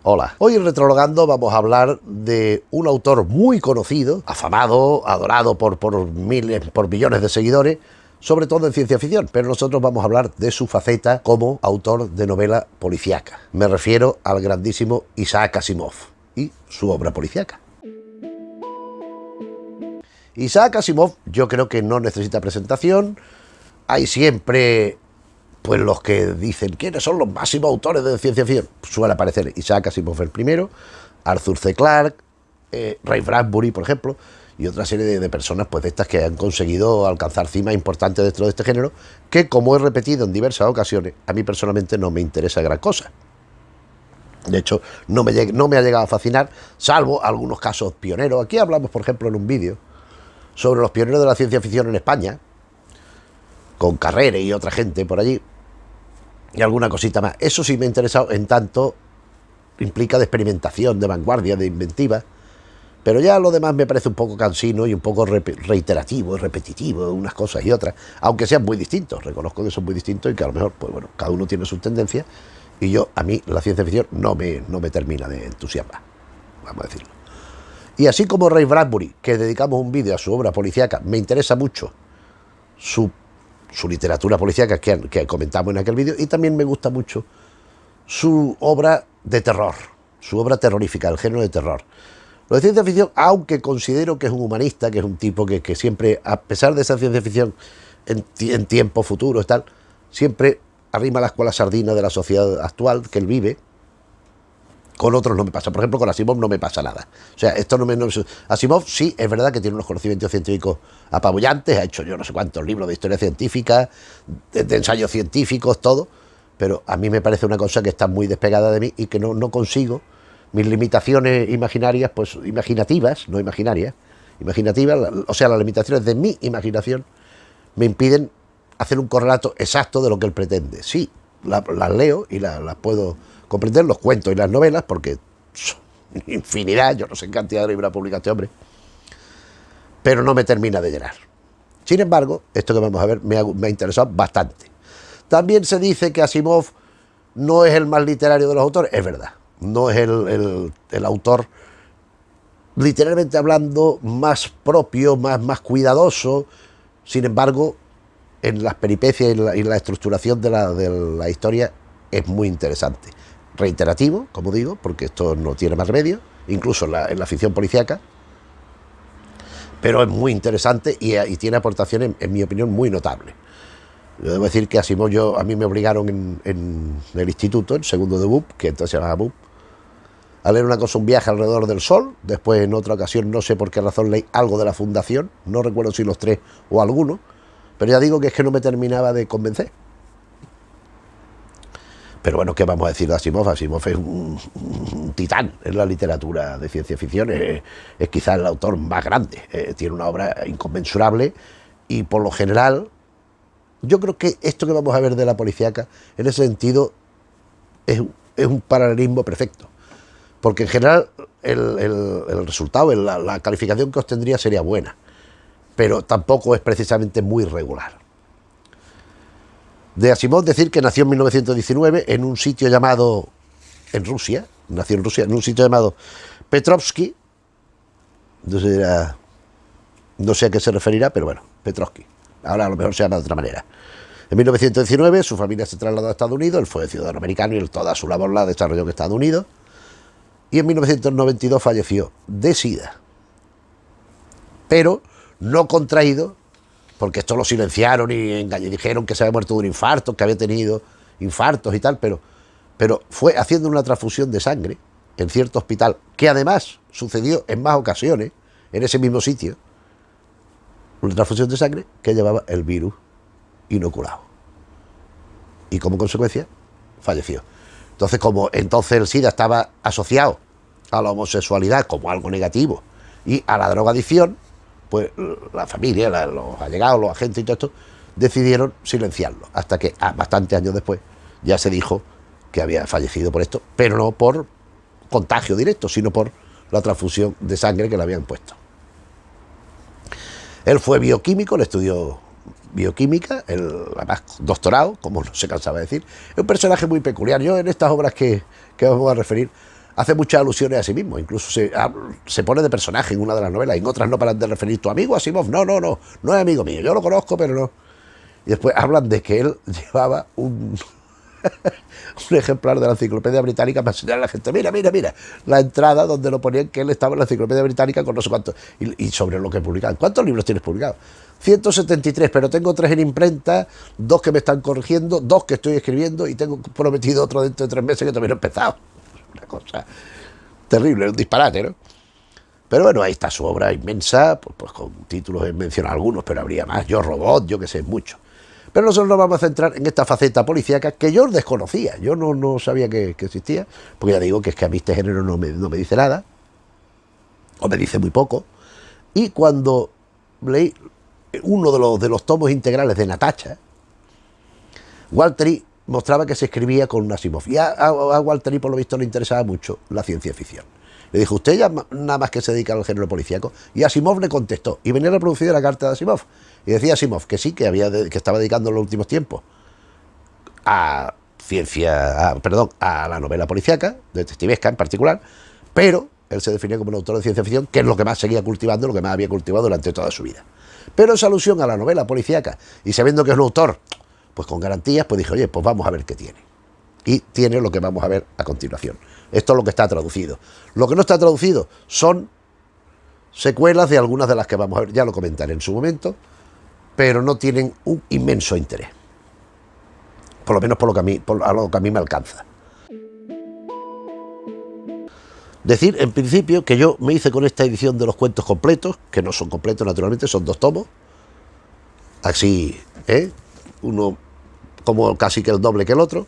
Hola, hoy en Retrologando vamos a hablar de un autor muy conocido, afamado, adorado por millones de seguidores, sobre todo en ciencia ficción, pero nosotros vamos a hablar de su faceta como autor de novela policíaca. Me refiero al grandísimo Isaac Asimov y su obra policíaca. Isaac Asimov yo creo que no necesita presentación. Hay siempre pues los que dicen quiénes son los máximos autores de ciencia ficción. Suele aparecer Isaac Asimov el primero, Arthur C. Clarke, Ray Bradbury, por ejemplo, y otra serie de personas pues de estas que han conseguido alcanzar cimas importantes dentro de este género, que, como he repetido en diversas ocasiones, a mí personalmente no me interesa gran cosa. De hecho, no me ha llegado a fascinar, salvo algunos casos pioneros. Aquí hablamos, por ejemplo, en un vídeo sobre los pioneros de la ciencia ficción en España, con Carrere y otra gente por allí, y alguna cosita más. Eso sí me ha interesado, en tanto implica de experimentación, de vanguardia, de inventiva, pero ya lo demás me parece un poco cansino y un poco reiterativo, repetitivo, unas cosas y otras, aunque sean muy distintos. Reconozco que son muy distintos y que a lo mejor, pues bueno, cada uno tiene sus tendencias, y a mí la ciencia ficción no me termina de entusiasmar, vamos a decirlo. Y así como Ray Bradbury, que dedicamos un vídeo a su obra policíaca, me interesa mucho su literatura policíaca que comentamos en aquel vídeo, y también me gusta mucho su obra de terror, su obra terrorífica, el género de terror. Lo de ciencia ficción, aunque considero que es un humanista, que es un tipo que siempre, a pesar de esa ciencia ficción en tiempos futuros y tal, siempre arrima la escuela sardina de la sociedad actual que él vive. Con otros no me pasa. Por ejemplo, con Asimov no me pasa nada. O sea, esto Asimov sí, es verdad que tiene unos conocimientos científicos apabullantes, ha hecho yo no sé cuántos libros de historia científica, de ensayos científicos, todo, pero a mí me parece una cosa que está muy despegada de mí y que no consigo. Mis limitaciones imaginarias, pues imaginativas, no imaginarias, imaginativas, o sea, las limitaciones de mi imaginación me impiden hacer un correlato exacto de lo que él pretende. Sí, las leo y las puedo comprender, los cuentos y las novelas, porque son infinidad, yo no sé en cantidad de libros ha publicado este hombre, pero no me termina de llenar. Sin embargo, esto que vamos a ver me ha interesado bastante. También se dice que Asimov no es el más literario de los autores. Es verdad, no es el autor, literalmente hablando, más propio, más cuidadoso. Sin embargo, en las peripecias y la estructuración de la historia es muy interesante. Reiterativo, como digo, porque esto no tiene más remedio, incluso en la ficción policíaca, pero es muy interesante y tiene aportaciones, en mi opinión, muy notables. Yo debo decir que Asimov, a mí me obligaron en el instituto, en segundo de BUP, que entonces se llamaba BUP, a leer una cosa, un viaje alrededor del Sol. Después, en otra ocasión, no sé por qué razón, leí algo de la Fundación, no recuerdo si los tres o alguno, pero ya digo que es que no me terminaba de convencer. Pero bueno, ¿qué vamos a decir de Asimov? Asimov es un titán en la literatura de ciencia ficción, es quizás el autor más grande, tiene una obra inconmensurable, y por lo general, yo creo que esto que vamos a ver de la policíaca, en ese sentido, es un paralelismo perfecto, porque en general el resultado, la calificación que obtendría sería buena, pero tampoco es precisamente muy regular. De Asimov decir que nació en 1919 en un sitio llamado, nació en Rusia, en un sitio llamado Petrovsky, no sé a qué se referirá, pero bueno, Petrovsky, ahora a lo mejor se llama de otra manera. En 1919 su familia se trasladó a Estados Unidos, él fue ciudadano americano y toda su labor la desarrolló en Estados Unidos, y en 1992 falleció de SIDA, pero no contraído, porque esto lo silenciaron y dijeron que se había muerto de un infarto, que había tenido infartos y tal, pero fue haciendo una transfusión de sangre en cierto hospital, que además sucedió en más ocasiones en ese mismo sitio, una transfusión de sangre que llevaba el virus inoculado. Y como consecuencia, falleció. Entonces, como entonces el SIDA estaba asociado a la homosexualidad como algo negativo y a la drogadicción, pues la familia, los allegados, los agentes y todo esto, decidieron silenciarlo, hasta que bastantes años después ya se dijo que había fallecido por esto, pero no por contagio directo, sino por la transfusión de sangre que le habían puesto. Él fue bioquímico, le estudió bioquímica, además doctorado, como no se cansaba de decir. Es un personaje muy peculiar. Yo en estas obras que vamos a referir, hace muchas alusiones a sí mismo, incluso se pone de personaje en una de las novelas, en otras no paran de referir tu amigo Asimov, no es amigo mío, yo lo conozco, pero no. Y después hablan de que él llevaba un ejemplar de la enciclopedia británica para enseñar a la gente, mira, la entrada donde lo ponían que él estaba en la enciclopedia británica con no sé cuántos, y sobre lo que publicaban. ¿Cuántos libros tienes publicados? 173, pero tengo 3 en imprenta, 2 que me están corrigiendo, 2 que estoy escribiendo y tengo prometido otro dentro de 3 meses que todavía no he empezado. Una cosa terrible, un disparate, ¿no? Pero bueno, ahí está su obra inmensa, pues con títulos, he mencionado algunos, pero habría más, Yo Robot, yo que sé, mucho. Pero nosotros nos vamos a centrar en esta faceta policíaca que yo desconocía, yo no sabía que existía, porque ya digo que es que a mí este género no me dice nada, o me dice muy poco, y cuando leí uno de los tomos integrales de Natacha, Walter mostraba que se escribía con un Asimov, y a Walter por lo visto le interesaba mucho la ciencia ficción. Le dijo, ¿usted ya nada más que se dedica al género policíaco? Y Asimov le contestó, y venía reproducida la carta de Asimov, y decía Asimov que sí, que estaba dedicando en los últimos tiempos a a la novela policíaca, detectivesca en particular, pero él se definía como un autor de ciencia ficción, que es lo que más seguía cultivando, lo que más había cultivado durante toda su vida. Pero esa alusión a la novela policíaca, y sabiendo que es un autor, pues con garantías, pues dije, oye, pues vamos a ver qué tiene. Y tiene lo que vamos a ver a continuación. Esto es lo que está traducido. Lo que no está traducido son secuelas de algunas de las que vamos a ver, ya lo comentaré en su momento, pero no tienen un inmenso interés. Por lo menos por lo que a mí me alcanza. Decir, en principio, que yo me hice con esta edición de los cuentos completos, que no son completos naturalmente, son 2 tomos, así, uno como casi que el doble que el otro,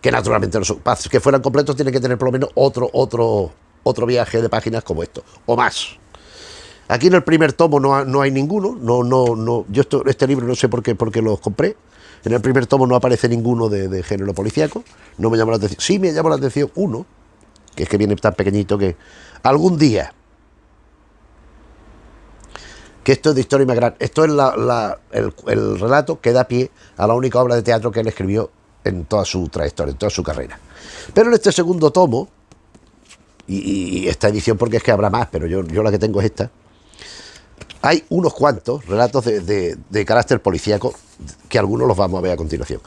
que naturalmente no son, para que fueran completos tienen que tener por lo menos otro viaje de páginas como esto, o más. Aquí en el primer tomo no hay ninguno, yo este libro no sé por qué los compré. En el primer tomo no aparece ninguno de género policíaco, no me llamó la atención. Sí me llamó la atención uno, que es que viene tan pequeñito que algún día, que esto es de Historia más grande, esto es el relato que da pie a la única obra de teatro que él escribió en toda su trayectoria, en toda su carrera. Pero en este segundo tomo, y esta edición porque es que habrá más, pero yo la que tengo es esta, hay unos cuantos relatos de carácter policíaco, que algunos los vamos a ver a continuación.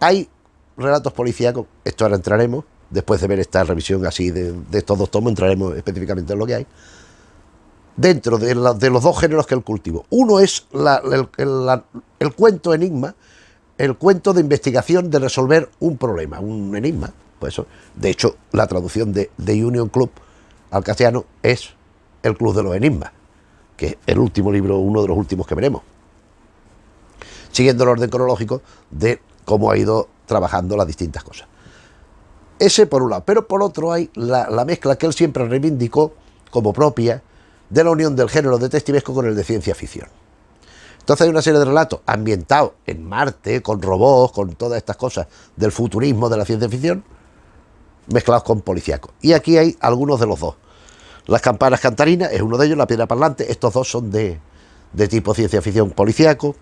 Hay relatos policíacos, esto ahora entraremos, después de ver esta revisión así de estos 2 tomos, entraremos específicamente en lo que hay, dentro de los 2 géneros que él cultivó. Uno es el cuento enigma, el cuento de investigación, de resolver un problema, un enigma. Pues eso, de hecho, la traducción de Union Club al castellano es El Club de los Enigmas, que es el último libro, uno de los últimos que veremos, siguiendo el orden cronológico de cómo ha ido trabajando las distintas cosas. Ese por un lado, pero por otro hay la mezcla que él siempre reivindicó como propia de la unión del género detectivesco con el de ciencia ficción. Entonces hay una serie de relatos ambientados en Marte, con robots, con todas estas cosas del futurismo, de la ciencia ficción, mezclados con policíaco. Y aquí hay algunos de los 2. Las campanas cantarinas es uno de ellos, la piedra parlante, estos 2 son de tipo ciencia ficción policíaco,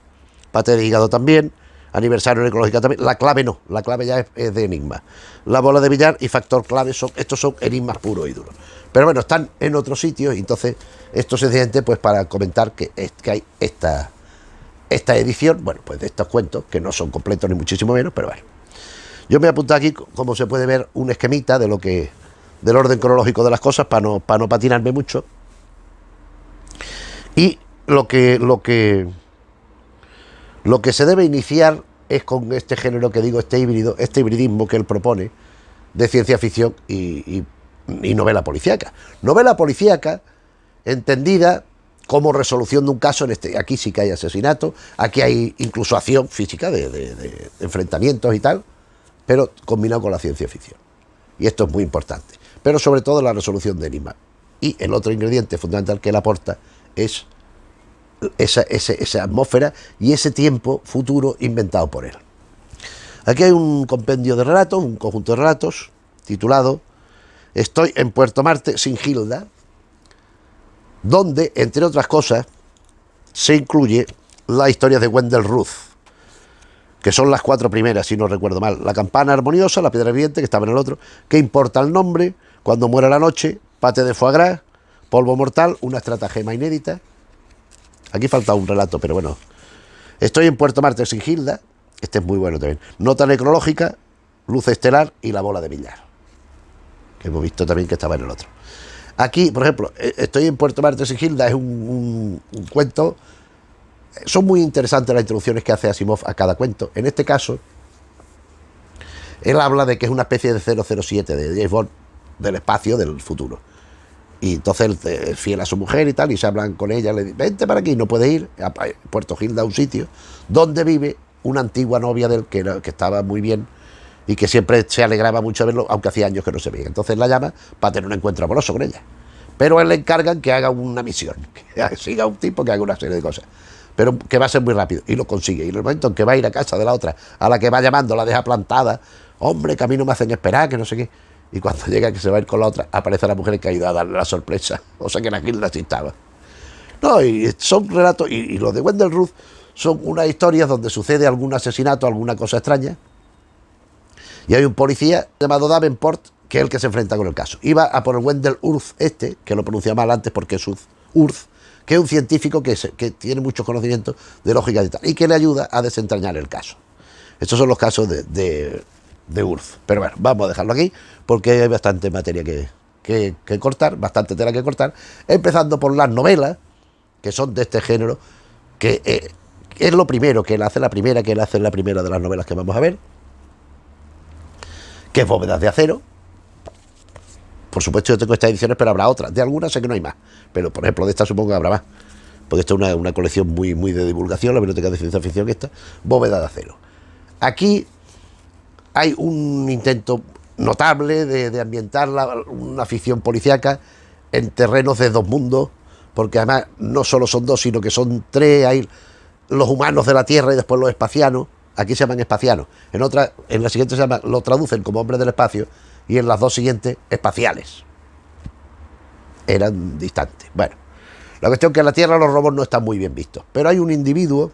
Pate de hígado también, aniversario ecológico también, la clave no, la clave ya es de enigma. La bola de billar y factor clave estos son enigmas puros y duros. Pero bueno, están en otros sitios y entonces esto sencillamente pues para comentar que hay esta edición, bueno, pues de estos cuentos, que no son completos ni muchísimo menos, pero bueno. Yo me he apuntado aquí, como se puede ver, un esquemita del orden cronológico de las cosas para no patinarme mucho. Y lo que se debe iniciar es con este género que digo, este hibridismo que él propone de ciencia ficción y novela policíaca. Novela policíaca entendida como resolución de un caso, aquí sí que hay asesinato, aquí hay incluso acción física de enfrentamientos y tal, pero combinado con la ciencia ficción. Y esto es muy importante. Pero sobre todo la resolución de enigmas. Y el otro ingrediente fundamental que él aporta es esa atmósfera y ese tiempo futuro inventado por él. Aquí hay un compendio de relatos, un conjunto de relatos, titulado Estoy en Puerto Marte sin Hilda, donde, entre otras cosas, se incluye la historia de Wendell Ruth, que son las 4 primeras, si no recuerdo mal. La campana armoniosa, la piedra viviente, que estaba en el otro, ¿qué importa el nombre? Cuando muere la noche, pate de foie gras, polvo mortal, una estratagema inédita. Aquí falta un relato, pero bueno. Estoy en Puerto Marte sin Gilda. Este es muy bueno también. Nota necrológica, luz estelar y la bola de billar. Que hemos visto también que estaba en el otro. Aquí, por ejemplo, estoy en Puerto Marte sin Gilda, es un cuento. Son muy interesantes las introducciones que hace Asimov a cada cuento. En este caso, él habla de que es una especie de 007 de James Bond del espacio, del futuro. Y entonces él es fiel a su mujer y tal, y se hablan con ella, le dicen, vente para aquí, no puede ir a Puerto Gilda, a un sitio donde vive una antigua novia de él que estaba muy bien y que siempre se alegraba mucho de verlo, aunque hacía años que no se veía. Entonces la llama para tener un encuentro amoroso con ella. Pero a él le encargan que haga una misión, que siga un tipo que haga una serie de cosas, pero que va a ser muy rápido, y lo consigue. Y en el momento en que va a ir a casa de la otra, a la que va llamando, la deja plantada, hombre, que a mí no me hacen esperar, que no sé qué. Y cuando llega que se va a ir con la otra, aparece la mujer que ha ido a darle la sorpresa. O sea que la Gilda sí estaba. No, y son relatos, y los de Wendell Ruth son unas historias donde sucede algún asesinato, alguna cosa extraña. Y hay un policía llamado Davenport, que es el que se enfrenta con el caso. Iba a por el Wendell Urth que lo pronuncia mal antes porque es Urth, que es un científico que tiene muchos conocimientos de lógica y tal, y que le ayuda a desentrañar el caso. Estos son los casos de Urth. Pero bueno, vamos a dejarlo aquí, porque hay bastante materia que cortar, bastante tela que cortar, empezando por las novelas, que son de este género, que es lo primero que él hace, la primera de las novelas que vamos a ver, que es Bóvedas de Acero. Por supuesto yo tengo estas ediciones, pero habrá otras. De algunas sé que no hay más, pero por ejemplo de esta supongo que habrá más, porque esta es una colección muy de divulgación, la biblioteca de ciencia ficción esta, Bóvedas de Acero. Aquí hay un intento notable de ambientar una ficción policíaca en terrenos de dos mundos, porque además no solo son dos, sino que son tres. Hay los humanos de la Tierra y después los espacianos. Aquí se llaman espacianos. En la siguiente lo traducen como hombres del espacio, y en las dos siguientes, espaciales. Eran distantes. Bueno, la cuestión es que en la Tierra los robots no están muy bien vistos, pero hay un individuo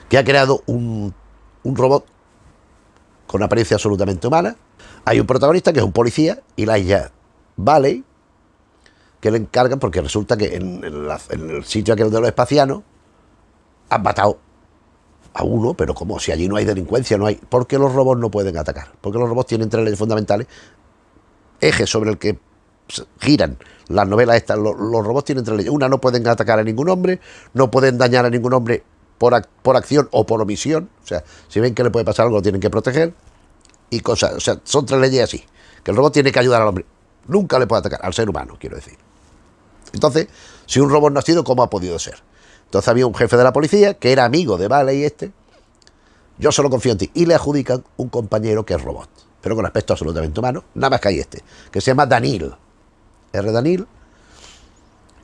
que ha creado un robot con apariencia absolutamente humana. Hay un protagonista que es un policía, Elijah Baley, que le encargan, porque resulta que en el sitio aquel de los espacianos han matado a uno, pero como si allí no hay delincuencia, no hay, porque los robots no pueden atacar, porque los robots tienen tres leyes fundamentales, ejes sobre el que giran las novelas estas. Los robots tienen tres leyes. Una, no pueden atacar a ningún hombre, no pueden dañar a ningún hombre por acción o por omisión. O sea, si ven que le puede pasar algo, lo tienen que proteger, y cosas. O sea, son tres leyes así, que el robot tiene que ayudar al hombre, nunca le puede atacar al ser humano, quiero decir. Entonces, si un robot no ha sido, ¿cómo ha podido ser? Entonces había un jefe de la policía que era amigo de Baley yo solo confío en ti, y le adjudican un compañero que es robot, pero con aspecto absolutamente humano, nada más que hay que se llama Danil, R. Danil,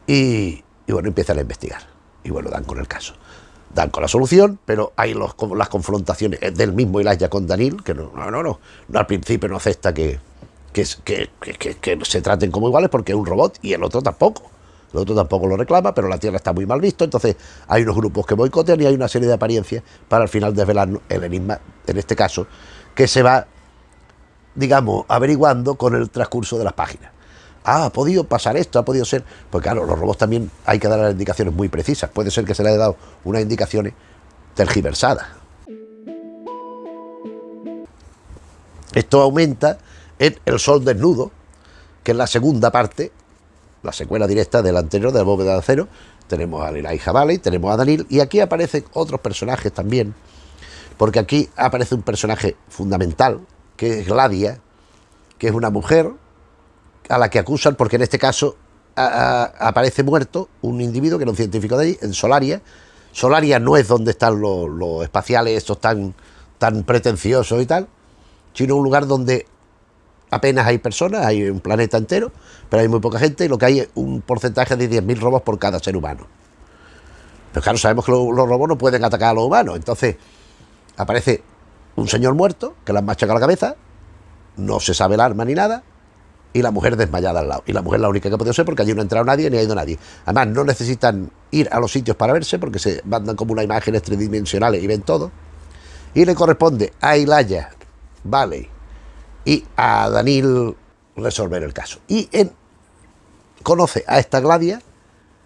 y bueno, empiezan a investigar, y bueno, dan con el caso, dan con la solución, pero hay las confrontaciones del mismo Elijah con Danil, que no, al principio no acepta que se traten como iguales, porque es un robot y el otro tampoco. El otro tampoco lo reclama, pero la Tierra está muy mal visto. Entonces hay unos grupos que boicotean y hay una serie de apariencias para al final desvelar el enigma, en este caso, que se va, digamos, averiguando con el transcurso de las páginas. Ha podido pasar esto, ha podido ser. Pues claro, los robots también hay que dar las indicaciones muy precisas. Puede ser que se le haya dado unas indicaciones tergiversadas. Esto aumenta en El Sol Desnudo, que es la segunda parte, la secuela directa del anterior, de la Bóveda de Acero. Tenemos a Elijah Baley, tenemos a Danil, y aquí aparecen otros personajes también, porque aquí aparece un personaje fundamental, que es Gladia, que es una mujer a la que acusan, porque en este caso aparece muerto un individuo que era un científico de allí, en Solaria. Solaria no es donde están los espaciales estos tan pretenciosos y tal, sino un lugar donde apenas hay personas, hay un planeta entero, pero hay muy poca gente, y lo que hay es un porcentaje de 10.000 robots por cada ser humano. Pero claro, sabemos que los robots no pueden atacar a los humanos. Entonces aparece un señor muerto que le han machacado la cabeza, no se sabe el arma ni nada, y la mujer desmayada al lado. Y la mujer es la única que ha podido ser, porque allí no ha entrado nadie ni ha ido nadie. Además, no necesitan ir a los sitios para verse, porque se mandan como unas imágenes tridimensionales y ven todo. Y le corresponde a Elijah Baley y a Danil resolver el caso. Y conoce a esta Gladia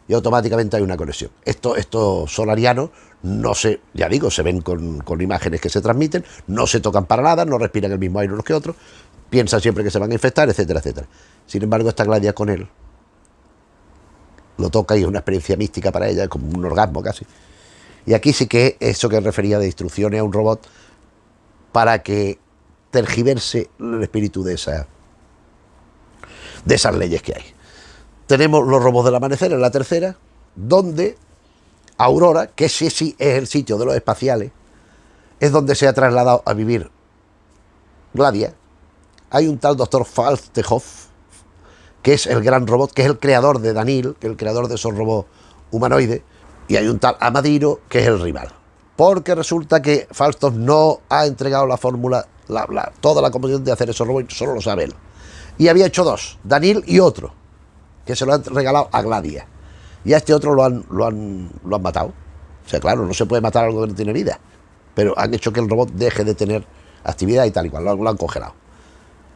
y automáticamente hay una conexión. Estos solarianos no se, ya digo, se ven con imágenes que se transmiten, no se tocan para nada, no respiran el mismo aire unos que otros, piensan siempre que se van a infectar, etcétera, etcétera. Sin embargo, esta Gladia con él lo toca y es una experiencia mística para ella, como un orgasmo casi. Y aquí sí que eso que refería de instrucciones a un robot para que tergiverse el espíritu de esas leyes que hay. Tenemos los robots del amanecer en la tercera, donde Aurora, que ese sí es el sitio de los espaciales, es donde se ha trasladado a vivir Gladia. Hay un tal doctor Falstehoff, que es el gran robot, que es el creador de Danil, que es el creador de esos robots humanoides, y hay un tal Amadiro, que es el rival. Porque resulta que Falstehoff no ha entregado la fórmula, toda la composición de hacer esos robots, solo lo sabe él. Y había hecho dos, Danil y otro, que se lo han regalado a Gladia. Y a este otro lo han matado. O sea, claro, no se puede matar algo que no tiene vida, pero han hecho que el robot deje de tener actividad y tal y cual, lo han congelado.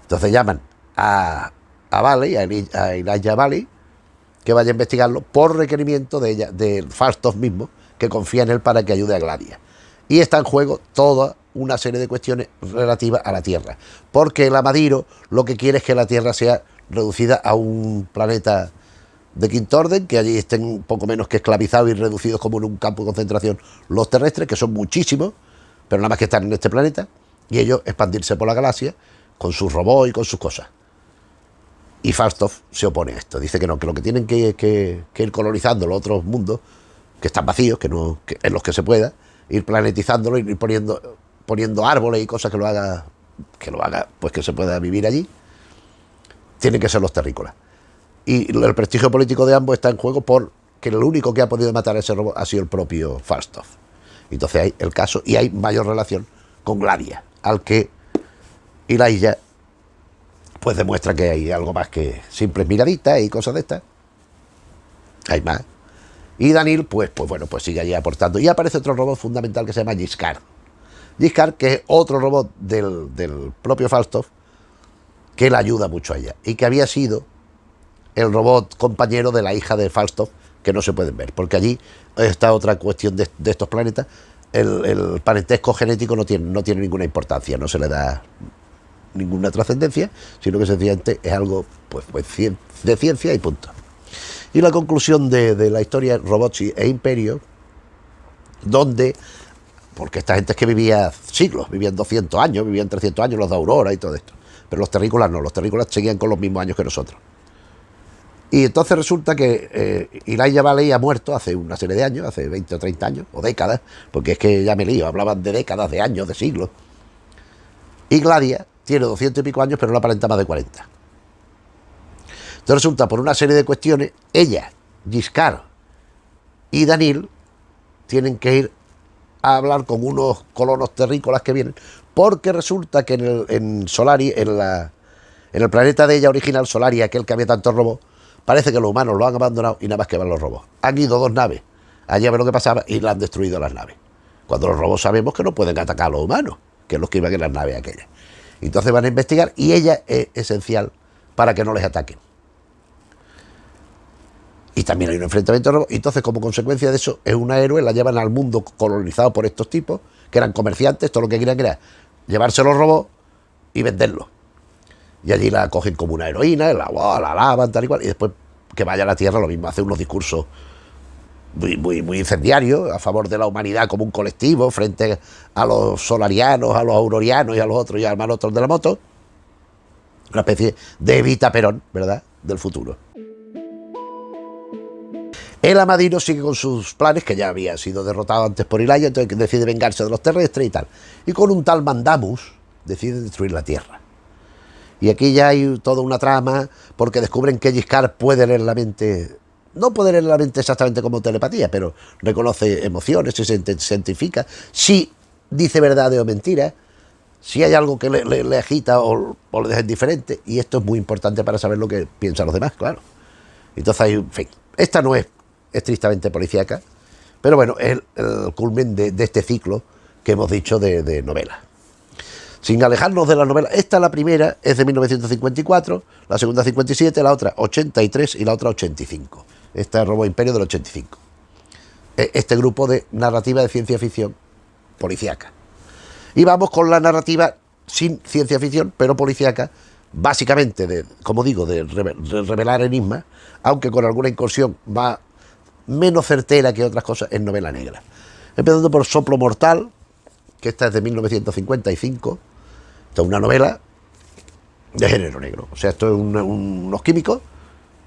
Entonces llaman a Valley, a Elijah Valley, que vaya a investigarlo por requerimiento de Falstaff mismo, que confía en él para que ayude a Gladia. Y está en juego toda una serie de cuestiones relativas a la Tierra, porque el Amadiro lo que quiere es que la Tierra sea reducida a un planeta de quinto orden, que allí estén un poco menos que esclavizados y reducidos como en un campo de concentración los terrestres, que son muchísimos, pero nada más que están en este planeta, y ellos expandirse por la galaxia con sus robots y con sus cosas. Y Falstaff se opone a esto, dice que no, que lo que tienen que ir colonizando los otros mundos, que están vacíos, que en los que se pueda, ir planetizándolo, ir poniendo árboles y cosas que lo haga, pues que se pueda vivir allí, tienen que ser los terrícolas. Y el prestigio político de ambos está en juego porque el único que ha podido matar a ese robot ha sido el propio Falstaff. Entonces hay el caso y hay mayor relación con Gladia, al que Elijah pues demuestra que hay algo más que simples miraditas y cosas de estas. Hay más. Y Danil, pues bueno, pues sigue allí aportando. Y aparece otro robot fundamental que se llama Giscard. Giscard, que es otro robot del propio Falstaff, que le ayuda mucho a ella. Y que había sido el robot compañero de la hija de Falstaff, que no se pueden ver. Porque allí está otra cuestión de estos planetas. El parentesco genético no tiene ninguna importancia, no se le da ninguna trascendencia, sino que sencillamente es algo pues de ciencia y punto. Y la conclusión de la historia Robots e Imperio, donde, porque esta gente es que vivía siglos, vivían 200 años, vivían 300 años, los de Aurora y todo esto, pero los terrícolas no, los terrícolas seguían con los mismos años que nosotros. Y entonces resulta que Elijah Valley ha muerto hace una serie de años, hace 20 o 30 años, o décadas, porque es que ya me lío, hablaban de décadas, de años, de siglos. Y Gladia tiene 200 y pico años, pero no aparenta más de 40. Entonces resulta, por una serie de cuestiones, ella, Giscard y Danil tienen que ir a hablar con unos colonos terrícolas que vienen, porque resulta que en Solari, en el planeta de ella original, Solari, aquel que había tantos robots, parece que los humanos lo han abandonado y nada más que van los robots. Han ido dos naves allí a ver lo que pasaba y la han destruido las naves. Cuando los robots sabemos que no pueden atacar a los humanos, que es los que iban en las naves aquellas. Entonces van a investigar y ella es esencial para que no les ataquen. Y también hay un enfrentamiento de robots. Entonces, como consecuencia de eso, es una héroe, la llevan al mundo colonizado por estos tipos, que eran comerciantes, todo lo que querían era llevarse los robots y venderlos. Y allí la cogen como una heroína, la alaban, tal y cual, y después que vaya a la Tierra lo mismo, hace unos discursos muy incendiarios a favor de la humanidad como un colectivo frente a los solarianos, a los aurorianos y a los otros y a los otros de la moto. Una especie de Evita Perón, ¿verdad?, del futuro. El Amadiro sigue con sus planes, que ya había sido derrotado antes por Elijah, entonces decide vengarse de los terrestres y tal. Y con un tal Mandamus decide destruir la Tierra. Y aquí ya hay toda una trama, porque descubren que Giscard puede leer la mente, no puede leer la mente exactamente como telepatía, pero reconoce emociones, se identifica, si dice verdad o mentira, si hay algo que le agita o le deja indiferente, y esto es muy importante para saber lo que piensan los demás, claro. Entonces hay, en fin, esta no es estrictamente policíaca, pero bueno, es el culmen de este ciclo que hemos dicho de novela. Sin alejarnos de la novela, esta la primera es de 1954, la segunda 57, la otra 83 y la otra 85. Esta es Robo Imperio del 85. Este grupo de narrativa de ciencia ficción policíaca. Y vamos con la narrativa sin ciencia ficción, pero policíaca, básicamente, como digo, de revelar enigmas, aunque con alguna incursión va menos certera que otras cosas en novela negra. Empezando por Soplo Mortal, que esta es de 1955. Esto es una novela de género negro. O sea, esto es unos químicos.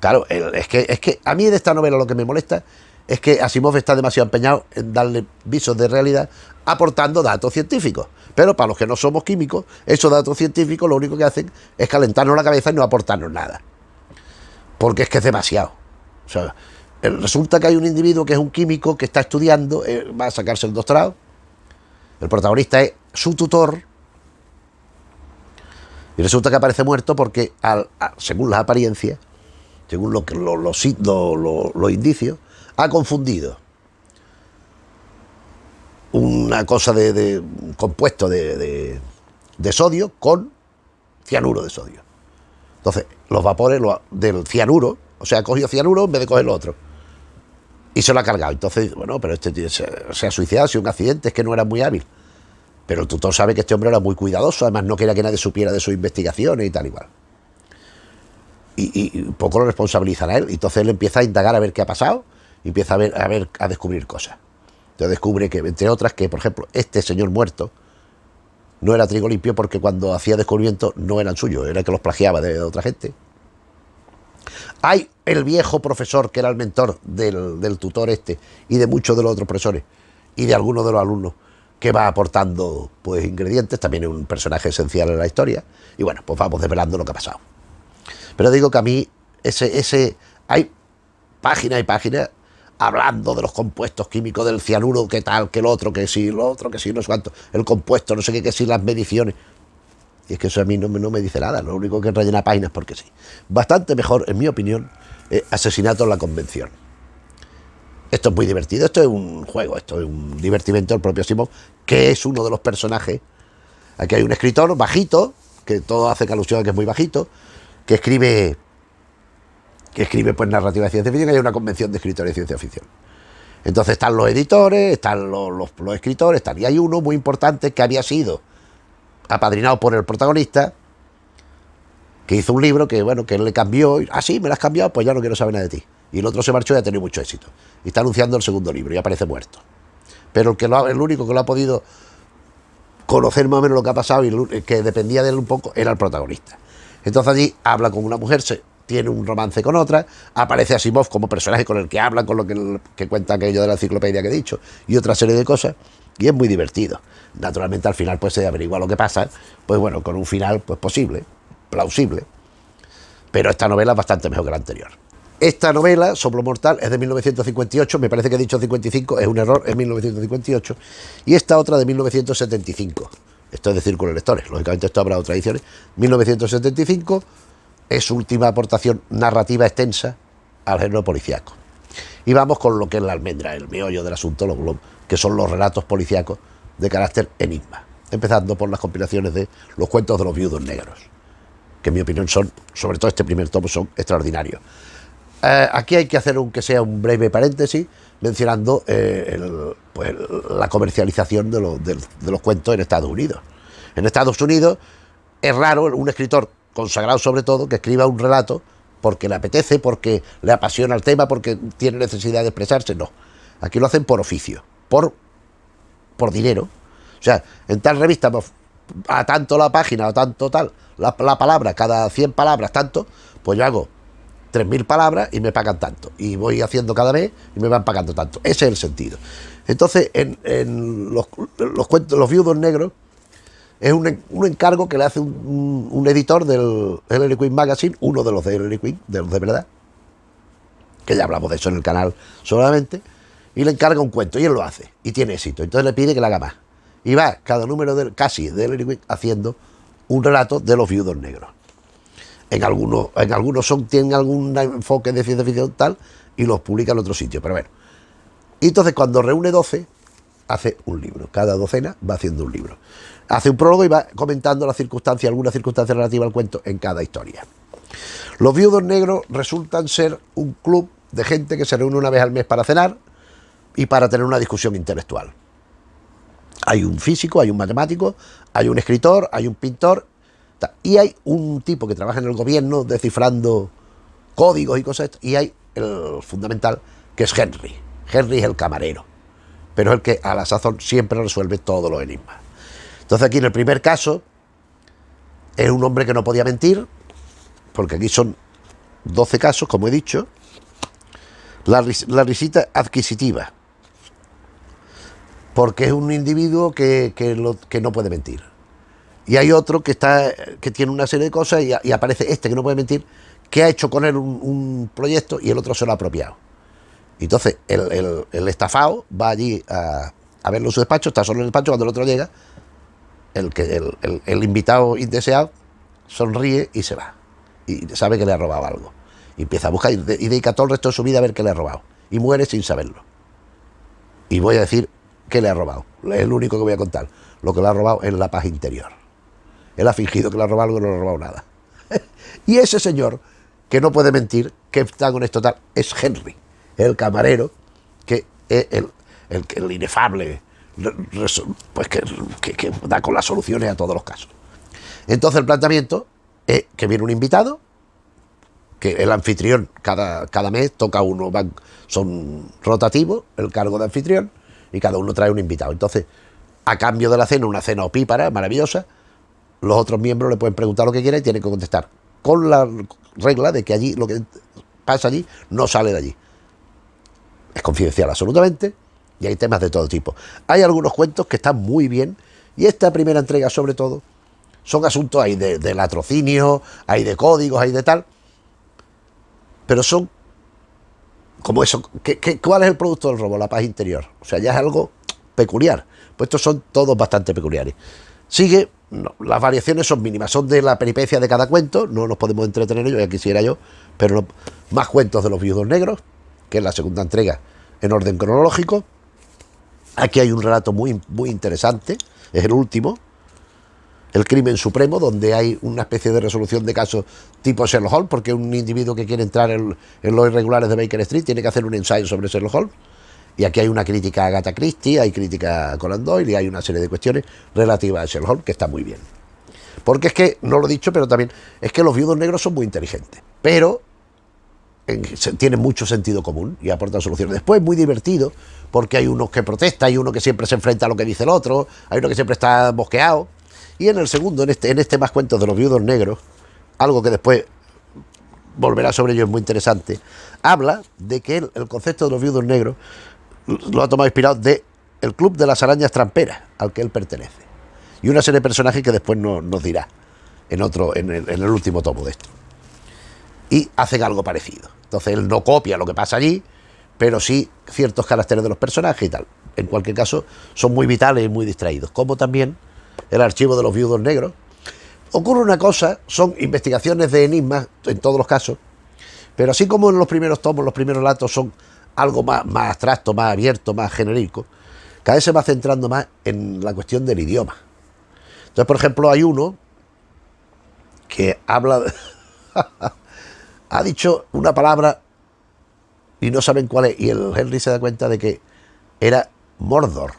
Claro, es que a mí de esta novela lo que me molesta es que Asimov está demasiado empeñado en darle visos de realidad aportando datos científicos. Pero para los que no somos químicos, esos datos científicos lo único que hacen es calentarnos la cabeza y no aportarnos nada. Porque es que es demasiado. O sea, resulta que hay un individuo que es un químico que está estudiando, va a sacarse el doctorado. El protagonista es su tutor. Y resulta que aparece muerto porque, según las apariencias, según los indicios, ha confundido una cosa de compuesto de sodio con cianuro de sodio. Entonces, los vapores del cianuro, o sea, ha cogido cianuro en vez de coger lo otro. Y se lo ha cargado. Entonces, bueno, pero este tío se ha suicidado, ha sido un accidente, es que no era muy hábil. Pero el tutor sabe que este hombre era muy cuidadoso, además no quería que nadie supiera de sus investigaciones y tal igual. Y un poco lo responsabilizan a él. Y entonces él empieza a indagar a ver qué ha pasado y empieza a descubrir cosas. Entonces descubre que, entre otras, que por ejemplo, este señor muerto no era trigo limpio porque cuando hacía descubrimientos no eran suyos, era que los plagiaba de otra gente. Hay el viejo profesor que era el mentor del tutor este y de muchos de los otros profesores y de algunos de los alumnos, que va aportando pues ingredientes, también es un personaje esencial en la historia, y bueno, pues vamos desvelando lo que ha pasado. Pero digo que a mí hay páginas y páginas hablando de los compuestos químicos del cianuro, que tal, que el otro, que sí, no sé cuánto, el compuesto, no sé qué, que sí, las mediciones. Y es que eso a mí no me dice nada, lo único que rellena páginas porque sí. Bastante mejor, en mi opinión, Asesinato en la Convención. Esto es muy divertido, esto es un juego, esto es un divertimento del propio Asimov, que es uno de los personajes. Aquí hay un escritor bajito, que todo hace alusión a que es muy bajito, que escribe pues narrativa de ciencia ficción, y hay una convención de escritores de ciencia ficción. Entonces están los editores, están los escritores, y hay uno muy importante que había sido apadrinado por el protagonista, que hizo un libro que, bueno, que él le cambió. Sí, me lo has cambiado, pues ya no quiero saber nada de ti. Y el otro se marchó y ha tenido mucho éxito. Y está anunciando el segundo libro y aparece muerto. Pero el único que lo ha podido conocer más o menos lo que ha pasado y que dependía de él un poco era el protagonista. Entonces allí habla con una mujer, tiene un romance con otra, aparece Asimov como personaje con el que habla, con lo que cuenta aquello de la enciclopedia que he dicho, y otra serie de cosas, y es muy divertido. Naturalmente al final pues se averigua lo que pasa, pues bueno, con un final pues posible, plausible, pero esta novela es bastante mejor que la anterior. Esta novela, Soplo Mortal, es de 1958, me parece que he dicho 55, es un error, es 1958, y esta otra de 1975. Esto es de Círculo de Lectores, lógicamente esto habrá otras ediciones. 1975 es su última aportación narrativa extensa al género policíaco. Y vamos con lo que es la almendra, el meollo del asunto, que son los relatos policíacos de carácter enigma, empezando por las compilaciones de los cuentos de los viudos negros, que en mi opinión son, sobre todo este primer tomo, son extraordinarios. Aquí hay que hacer aunque sea un breve paréntesis mencionando la comercialización de los cuentos en Estados Unidos. En Estados Unidos es raro un escritor consagrado sobre todo que escriba un relato porque le apetece, porque le apasiona el tema, porque tiene necesidad de expresarse. No, aquí lo hacen por oficio, por dinero. O sea, en tal revista a tanto la página, a tanto tal, la palabra, cada 100 palabras tanto, pues yo hago 3.000 palabras y me pagan tanto, y voy haciendo cada vez y me van pagando tanto. Ese es el sentido. Entonces en los cuentos, los viudos negros, es un encargo que le hace un editor del Ellery Queen Magazine, uno de los de Ellery Queen, de los de verdad, que ya hablamos de eso en el canal solamente, y le encarga un cuento y él lo hace y tiene éxito. Entonces le pide que le haga más y va cada número casi de Ellery Queen haciendo un relato de los viudos negros. En algunos tienen algún enfoque de ciencia ficción tal y los publica en otro sitio, pero bueno. Y entonces cuando reúne 12, hace un libro. Cada docena va haciendo un libro. Hace un prólogo y va comentando las circunstancias, alguna circunstancia relativa al cuento en cada historia. Los Viudos Negros resultan ser un club de gente que se reúne una vez al mes para cenar y para tener una discusión intelectual. Hay un físico, hay un matemático, hay un escritor, hay un pintor y hay un tipo que trabaja en el gobierno descifrando códigos y cosas, y hay el fundamental, que es Henry. Henry es el camarero, pero es el que a la sazón siempre resuelve todos los enigmas. Entonces aquí en el primer caso es un hombre que no podía mentir, porque aquí son 12 casos, como he dicho. La risita adquisitiva, porque es un individuo que no puede mentir. Y hay otro que tiene una serie de cosas y aparece este que no puede mentir, que ha hecho con él un proyecto y el otro se lo ha apropiado. Entonces el estafado va allí a verlo en su despacho, está solo en el despacho, cuando el otro llega, el invitado indeseado sonríe y se va. Y sabe que le ha robado algo. Y empieza a buscar y dedica todo el resto de su vida a ver qué le ha robado. Y muere sin saberlo. Y voy a decir qué le ha robado. Es el único que voy a contar. Lo que le ha robado es la paz interior. Él ha fingido que le ha robado algo y no le ha robado nada. Y ese señor, que no puede mentir, que está con esto tal, es Henry, el camarero, que es el inefable, pues que da con las soluciones a todos los casos. Entonces el planteamiento es que viene un invitado, que el anfitrión cada mes toca uno, son rotativos el cargo de anfitrión, y cada uno trae un invitado. Entonces, a cambio de la cena, una cena opípara, maravillosa, los otros miembros le pueden preguntar lo que quieran y tienen que contestar, con la regla de que allí lo que pasa allí no sale de allí. Es confidencial absolutamente, y hay temas de todo tipo. Hay algunos cuentos que están muy bien, y esta primera entrega sobre todo son asuntos, hay de latrocinio, hay de códigos, hay de tal, pero son como eso. ¿Cuál es el producto del robo? La paz interior. O sea, ya es algo peculiar. Pues estos son todos bastante peculiares. Sigue, no, las variaciones son mínimas, son de la peripecia de cada cuento, no nos podemos entretener ellos, ya quisiera yo, pero no, más cuentos de los Viudos Negros, que es la segunda entrega en orden cronológico. Aquí hay un relato muy, muy interesante, es el último, El crimen supremo, donde hay una especie de resolución de casos tipo Sherlock Holmes, porque un individuo que quiere entrar en los irregulares de Baker Street tiene que hacer un ensayo sobre Sherlock Holmes. Y aquí hay una crítica a Agatha Christie, hay crítica a Conan Doyle y hay una serie de cuestiones relativas a Sherlock Holmes que está muy bien. Porque es que, no lo he dicho, pero también es que los Viudos Negros son muy inteligentes, pero tienen mucho sentido común y aportan soluciones. Después es muy divertido porque hay uno que protesta, hay uno que siempre se enfrenta a lo que dice el otro, hay uno que siempre está bosqueado. Y en el segundo, en este más cuentos de los Viudos Negros, algo que después volverá sobre ello, es muy interesante, habla de que el concepto de los Viudos Negros lo ha tomado inspirado de el Club de las Arañas Tramperas, al que él pertenece. Y una serie de personajes que después nos dirá en el último tomo de esto. Y hacen algo parecido. Entonces él no copia lo que pasa allí, pero sí ciertos caracteres de los personajes y tal. En cualquier caso, son muy vitales y muy distraídos. Como también el archivo de los Viudos Negros. Ocurre una cosa, son investigaciones de enigmas en todos los casos, pero así como en los primeros tomos, los primeros relatos son algo más abstracto, más abierto, más genérico, cada vez se va centrando más en la cuestión del idioma. Entonces, por ejemplo, hay uno que habla ha dicho una palabra y no saben cuál es, y el Henry se da cuenta de que era Mordor.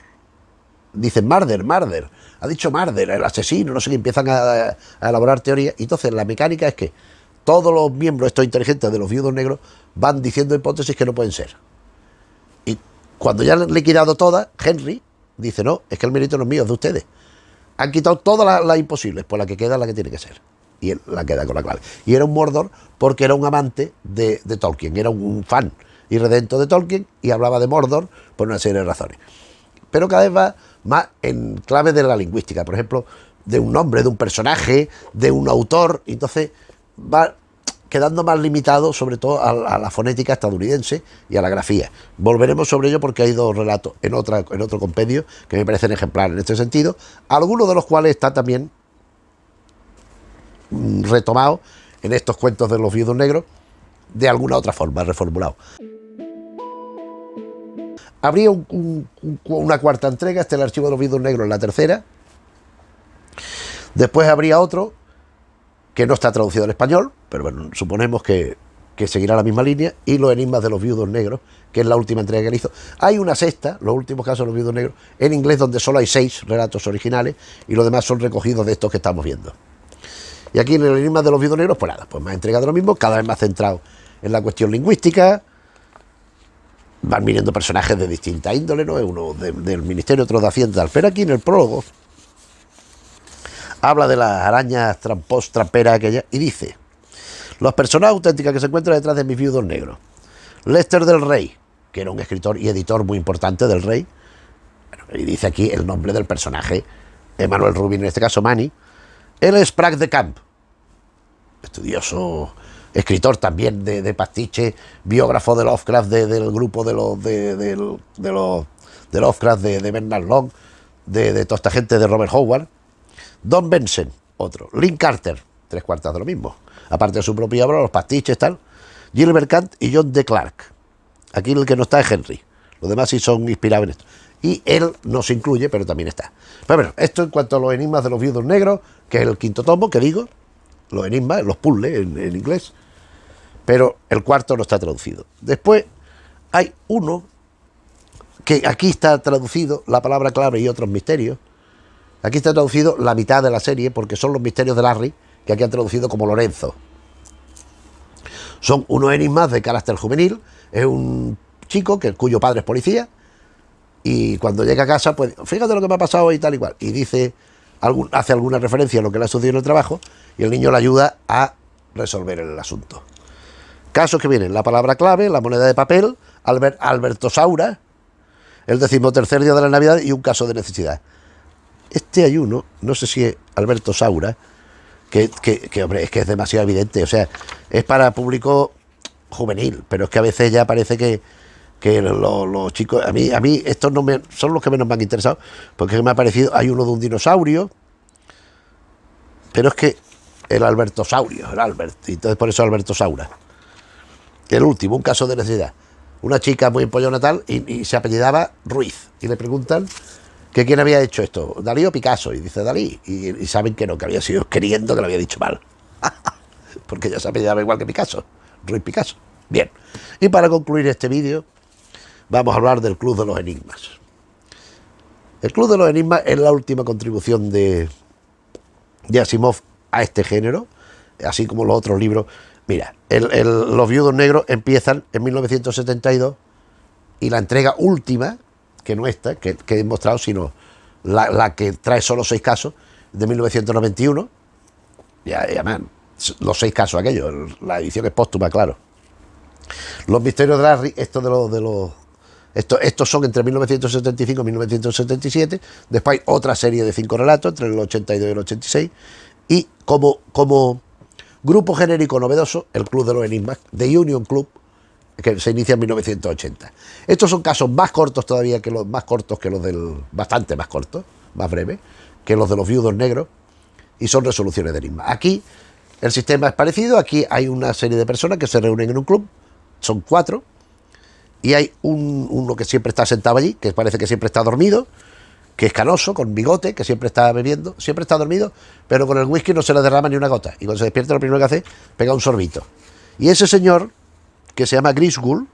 Dicen Marder, ha dicho Marder, el asesino, no sé qué, empiezan a elaborar teorías. Y entonces la mecánica es que todos los miembros estos inteligentes de los Viudos Negros van diciendo hipótesis que no pueden ser. Y cuando ya le han liquidado todas, Henry dice, no, es que el mérito no es mío, es de ustedes. Han quitado todas las imposibles, pues la que queda es la que tiene que ser. Y él la queda con la clave. Y era un Mordor porque era un amante de Tolkien, era un fan irredento de Tolkien y hablaba de Mordor por una serie de razones. Pero cada vez va más en clave de la lingüística, por ejemplo, de un nombre, de un personaje, de un autor, entonces va quedando más limitado sobre todo a la fonética estadounidense y a la grafía. Volveremos sobre ello porque hay dos relatos en otro compendio que me parecen ejemplares en este sentido, algunos de los cuales está también retomado en estos cuentos de los Viudos Negros de alguna otra forma, reformulado. Habría una cuarta entrega, el archivo de los Viudos Negros en la tercera, Después habría otro que no está traducido al español, pero bueno, suponemos que seguirá la misma línea, y los enigmas de los viudos negros, que es la última entrega que él hizo. Hay una sexta, los últimos casos de los viudos negros, en inglés, donde solo hay 6 relatos originales y los demás son recogidos de estos que estamos viendo. Y aquí en el enigma de los viudos negros, pues nada, pues más entrega de lo mismo, cada vez más centrado en la cuestión lingüística. Van viniendo personajes de distinta índole, ¿no? Uno del Ministerio, otro de Hacienda. Pero aquí en el prólogo habla de las arañas tramperas aquellas y dice: los personas auténticas que se encuentran detrás de mis viudos negros. Lester del Rey, que era un escritor y editor muy importante del Rey. Bueno, y dice aquí el nombre del personaje, Emmanuel Rubin, en este caso Manny. Él es Sprague de Camp, estudioso, escritor también de pastiche, biógrafo de Lovecraft, del grupo de Lovecraft, de Bernard Long, de toda esta gente, de Robert Howard. Don Benson, otro. Lynn Carter, 3/4 de lo mismo. Aparte de su propia obra, los pastiches, tal. Gilbert Kant y John D. Clark. Aquí el que no está es Henry. Los demás sí son inspirados en esto. Y él no se incluye, pero también está. Pero bueno, esto en cuanto a los enigmas de los viudos negros, que es el 5º tomo, que digo, los enigmas, los puzzles en inglés, pero el 4º no está traducido. Después hay uno que aquí está traducido, la palabra clave y otros misterios. Aquí está traducido la mitad de la serie, porque son los misterios de Larry, que aquí han traducido como Lorenzo. Son unos enigmas de carácter juvenil. Es un chico cuyo padre es policía, y cuando llega a casa, pues fíjate lo que me ha pasado y tal y cual, y dice, hace alguna referencia a lo que le ha sucedido en el trabajo, y el niño le ayuda a resolver el asunto. Casos que vienen: la palabra clave, la moneda de papel, Albertosaura, el 13º día de la Navidad y un caso de necesidad. Este hay uno, no sé si es Albertosaura, que hombre, es que es demasiado evidente, o sea, es para público juvenil, pero es que a veces ya parece que los chicos, a mí estos no son los que menos me han interesado, porque me ha parecido, hay uno de un dinosaurio, pero es que el Albertosaurio, el Albert, y entonces por eso Albertosaura. El último, un caso de necesidad. Una chica muy empollona tal, y se apellidaba Ruiz, y le preguntan que quién había hecho esto, Dalí o Picasso, y dice Dalí, y saben que no, que había sido queriendo, que lo había dicho mal, porque ya se apellidaba igual que Picasso, Ruiz Picasso. Bien, y para concluir este vídeo, vamos a hablar del Club de los Enigmas. El Club de los Enigmas es la última contribución de Asimov a este género, así como los otros libros. Mira, los viudos negros empiezan en 1972, y la entrega última, que no esta, que he mostrado, sino la que trae solo 6 casos, de 1991, ya además, los 6 casos aquellos, la edición es póstuma, claro. Los misterios de Larry, estos son entre 1975 y 1977. Después hay otra serie de 5 relatos entre el 82 y el 86. Y como grupo genérico novedoso, el Club de los Enigmas, The Union Club, que se inicia en 1980. Estos son casos más cortos todavía, bastante más cortos, más breves, que los de los viudos negros, y son resoluciones de enigmas. Aquí el sistema es parecido. Aquí hay una serie de personas que se reúnen en un club, son 4, y hay uno que siempre está sentado allí, que parece que siempre está dormido, que es canoso, con bigote, que siempre está bebiendo, siempre está dormido, pero con el whisky no se le derrama ni una gota, y cuando se despierta lo primero que hace, pega un sorbito. Y ese señor, que se llama Griswold,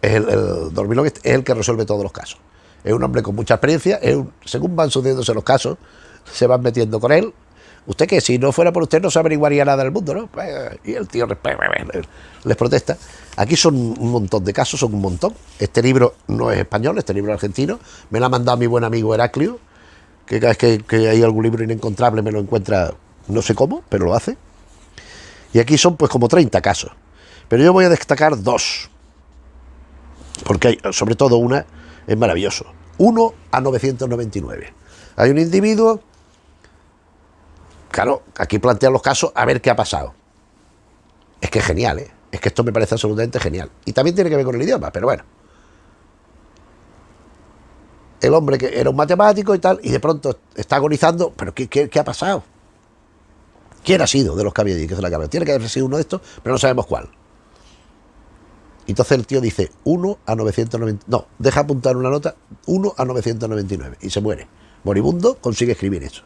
es el dormilón, es el que resuelve todos los casos. Es un hombre con mucha experiencia, según van sucediéndose los casos, se van metiendo con él. Usted, que si no fuera por usted no se averiguaría nada del mundo, ¿no? Y el tío les protesta. Aquí son un montón de casos, son un montón. Este libro no es español, este libro es argentino. Me lo ha mandado mi buen amigo Heraclio, que cada vez que hay algún libro inencontrable me lo encuentra, no sé cómo, pero lo hace. Y aquí son pues como 30 casos. Pero yo voy a destacar 2, porque hay, sobre todo una, es maravilloso. 1 a 999. Hay un individuo. Claro, aquí plantean los casos a ver qué ha pasado. Es que es genial, ¿eh? Es que esto me parece absolutamente genial. Y también tiene que ver con el idioma, pero bueno. El hombre que era un matemático y tal, y de pronto está agonizando. ¿Pero qué ha pasado? ¿Quién ha sido de los que había allí? Que se la cabeza. Tiene que haber sido uno de estos, pero no sabemos cuál. Entonces el tío dice 1 a 999. No, deja apuntar una nota, 1 a 999, y se muere. moribundo, consigue escribir eso.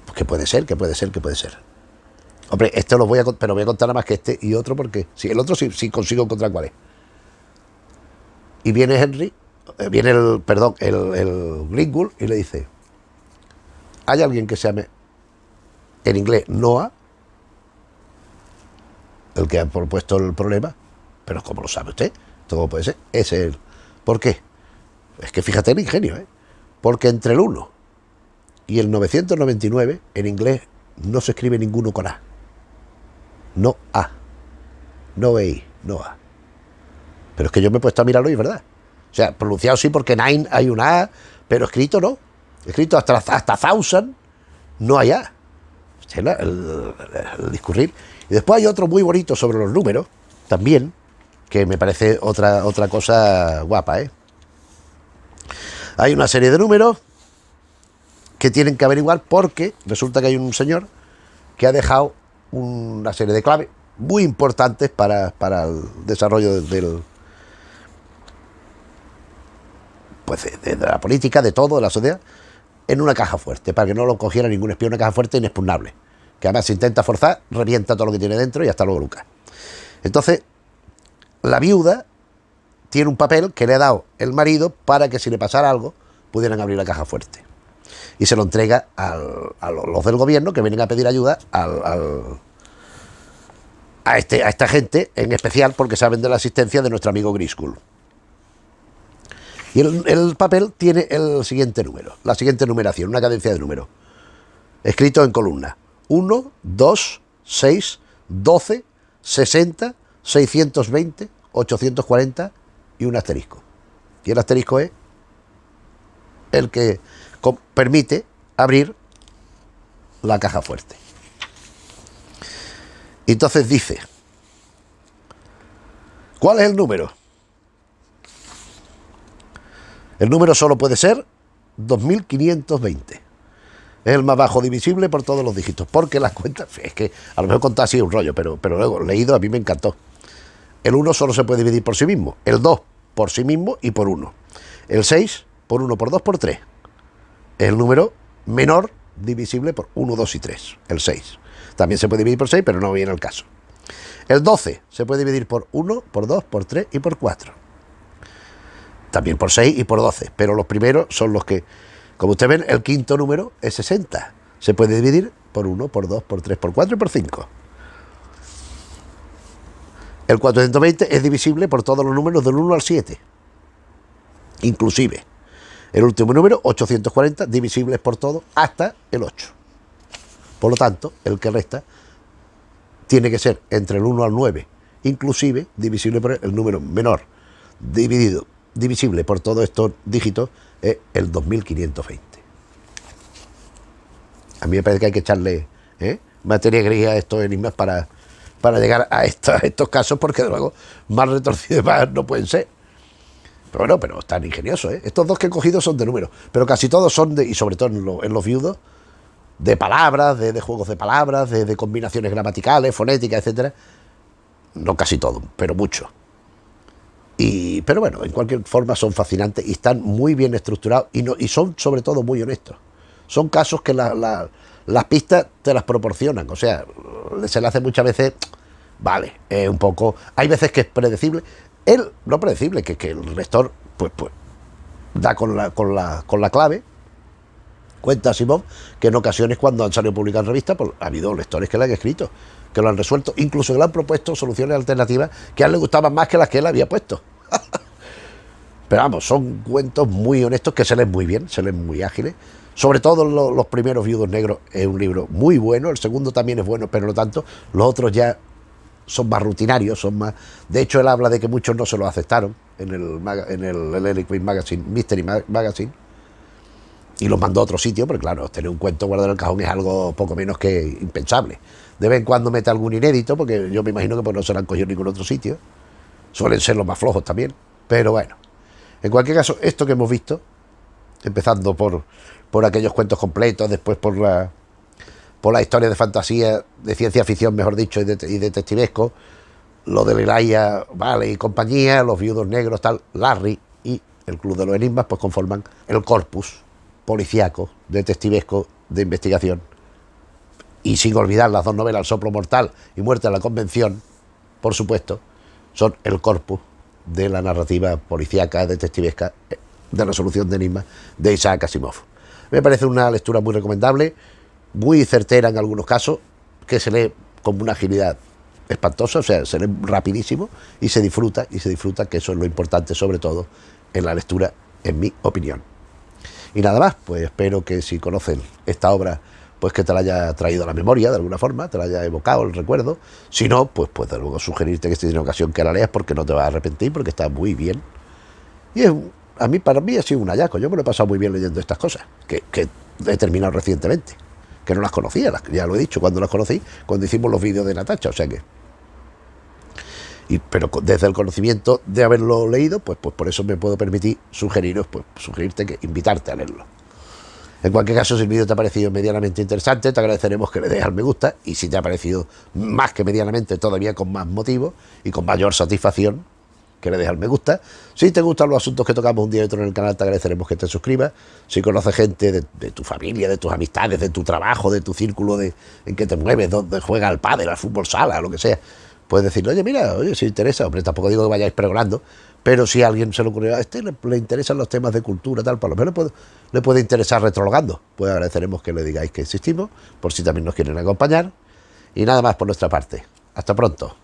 Pues que puede ser, que puede ser, que puede ser. Hombre, este lo voy a contar, pero voy a contar nada más que este y otro, porque si el otro sí consigo encontrar cuál es. Y viene Henry, viene el Greenwood y le dice: ¿hay alguien que se llame en inglés Noah? El que ha propuesto el problema. Pero ¿cómo lo sabe usted? Todo puede ser. Ese es él. ¿Por qué? Es que fíjate el ingenio, ¿eh? Porque entre el 1 y el 999 en inglés no se escribe ninguno con A. No A. No EI. No A. Pero es que yo me he puesto a mirarlo y es verdad. O sea, pronunciado sí porque nine hay una A, pero escrito no. Escrito hasta thousand no hay A. El discurrir. Y después hay otro muy bonito sobre los números, también, que me parece otra cosa guapa, ¿eh? Hay una serie de números que tienen que averiguar porque resulta que hay un señor que ha dejado una serie de claves muy importantes para el desarrollo de la política, de todo, de la sociedad, en una caja fuerte, para que no lo cogiera ningún espía, una caja fuerte inexpugnable, que además se intenta forzar, revienta todo lo que tiene dentro y hasta luego Lucas. Entonces, la viuda tiene un papel que le ha dado el marido para que si le pasara algo, pudieran abrir la caja fuerte. Y se lo entrega a los del gobierno que vienen a pedir ayuda a esta gente, en especial porque saben de la existencia de nuestro amigo Griskull. Y el papel tiene el siguiente número, la siguiente numeración, una cadencia de números, escrito en columnas: 1, 2, 6, 12, 60, 620, 840 y un asterisco. Y el asterisco es el que permite abrir la caja fuerte. Y entonces dice: ¿cuál es el número? El número solo puede ser 2520. Es el más bajo divisible por todos los dígitos. Porque las cuentas, es que a lo mejor contar así es un rollo, pero luego leído a mí me encantó. El 1 solo se puede dividir por sí mismo. El 2 por sí mismo y por 1. El 6 por 1, por 2, por 3. Es el número menor divisible por 1, 2 y 3. El 6. También se puede dividir por 6, pero no viene al caso. El 12 se puede dividir por 1, por 2, por 3 y por 4. También por 6 y por 12. Pero los primeros son los que, como ustedes ven, el quinto número es 60. Se puede dividir por 1, por 2, por 3, por 4 y por 5. El 420 es divisible por todos los números del 1 al 7. Inclusive el último número, 840, divisible por todo hasta el 8. Por lo tanto, el que resta tiene que ser entre el 1 al 9, inclusive divisible por el número menor divisible por todos estos dígitos es el 2520. A mí me parece que hay que echarle materia gris a estos enigmas para llegar a estos casos, porque luego más retorcidos más no pueden ser. Pero bueno, pero están ingeniosos, ¿eh? Estos dos que he cogido son de números, pero casi todos son y sobre todo en los viudos, de palabras, de juegos de palabras, de combinaciones gramaticales, fonéticas, etcétera. No casi todo, pero mucho. Pero bueno, en cualquier forma son fascinantes y están muy bien estructurados y son sobre todo muy honestos. Son casos que las pistas te las proporcionan, o sea, se le hace muchas veces, vale, un poco, hay veces que es predecible, no predecible, que el lector pues da con la clave. Cuenta Asimov que en ocasiones cuando han salido publicadas en revistas, pues, ha habido lectores que le han escrito, que lo han resuelto, incluso que le han propuesto soluciones alternativas que a él le gustaban más que las que él había puesto. Pero vamos, son cuentos muy honestos que se leen muy bien, se leen muy ágiles. Sobre todo los primeros Viudos Negros es un libro muy bueno, el segundo también es bueno, pero no tanto. Los otros ya son más rutinarios, son más... De hecho, él habla de que muchos no se los aceptaron en el Eric Queen Magazine, Mystery Magazine, y los mandó a otro sitio, porque claro, tener un cuento guardado en el cajón es algo poco menos que impensable. De vez en cuando mete algún inédito, porque yo me imagino que pues no se lo han cogido en ningún otro sitio. Suelen ser los más flojos también, pero bueno. En cualquier caso, esto que hemos visto, empezando por aquellos cuentos completos, después por la historia de fantasía, de ciencia ficción, mejor dicho, y detectivesco, lo de Elijah Baley y compañía, los Viudos Negros, tal, Larry y el Club de los Enigmas, pues conforman el corpus policíaco, detectivesco, de investigación, y sin olvidar las dos novelas, El soplo mortal y Muerte en la Convención, por supuesto, son el corpus de la narrativa policíaca, detectivesca, de resolución de enigmas de Isaac Asimov. Me parece una lectura muy recomendable, muy certera en algunos casos, que se lee con una agilidad espantosa, o sea, se lee rapidísimo y se disfruta, que eso es lo importante sobre todo en la lectura, en mi opinión. Y nada más, pues espero que si conocen esta obra, pues que te la haya traído a la memoria de alguna forma, te la haya evocado el recuerdo. Si no, pues de luego sugerirte que si tienes ocasión que la leas, porque no te vas a arrepentir, porque está muy bien. Y para mí ha sido un hallazgo. Yo me lo he pasado muy bien leyendo estas cosas, que he terminado recientemente, que no las conocía, ya lo he dicho, cuando las conocí, cuando hicimos los vídeos de Natacha, o sea que... pero desde el conocimiento de haberlo leído, pues por eso me puedo permitir sugerirte que invitarte a leerlo. En cualquier caso, si el vídeo te ha parecido medianamente interesante, te agradeceremos que le des al me gusta, y si te ha parecido más que medianamente, todavía con más motivo y con mayor satisfacción, que le des al me gusta. Si te gustan los asuntos que tocamos un día y otro en el canal, te agradeceremos que te suscribas. Si conoces gente de tu familia, de tus amistades, de tu trabajo, de tu círculo en que te mueves, donde juega al pádel, al fútbol sala, lo que sea, puedes decirle, oye, si interesa, hombre, tampoco digo que vayáis pregonando, pero si a alguien se le ocurrió, a este le interesan los temas de cultura, tal, por lo menos le puede interesar Retrologando, pues agradeceremos que le digáis que existimos, por si también nos quieren acompañar. Y nada más por nuestra parte. Hasta pronto.